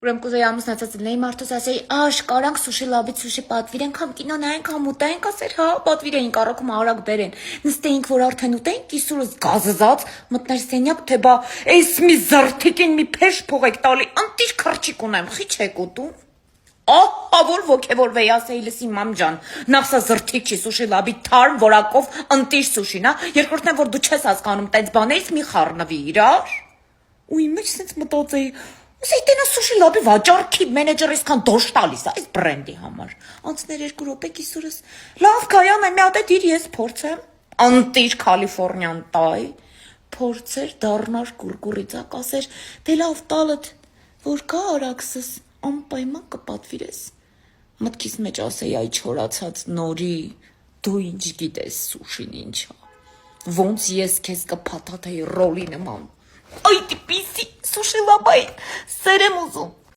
Ուրեմն կուզեի ամուսնացած լինեի մարդուս ասեի, աշ, կարանք սուշի լաբից սուշի պատվիրենք, համ կինո նայենք, համ ուտենք, ասեր, հա, պատվիրեինք, առաքում արագ բերեն։ Նստեինք, որ արդեն ուտենք, կիսուրս գազզած, մտներ սենյակ, թե բա, էս մի զարթիկին մի փեշ փող եք տալի, անտիր քրչիկ ունեմ, խիչ եք ուտում։ Ահա որ ոգևորվեի, ասեի լսի մամ ջան, նախ սա զրթիկ չի սուշի լաբի թարմ որակով ընտիր սուշին, հա, երկրորդն է որ դու չես հասկանում տենց բաներից մի խառնվի իրար։ Ու իմ մեջ սենց մտածեի, ասեի տենա սուշի լաբի վաճառքի մենեջերը այսքան դոշ տալիս է այս բրենդի համար։ Անցներ 2 րոպե կիսուրս, լավ Կայան, մի հատ է դիր ես փորձեմ։ Ընտիր Կալիֆոռնիան տայ, փորձեր դառնար կուրկուրիցակ, ասեր, դե լավ տալդ, որ կա արաքսս, անպայման կպատվիրես։ Մտքիս մեջ ասեի այ չորացած նորի, դու ինչ գիտես սուշին ինչա, ոնց ես քեզ կփաթաթեի ռոլի նման, այ տիպիսի սուշի լաբայի, սեր եմ ուզում։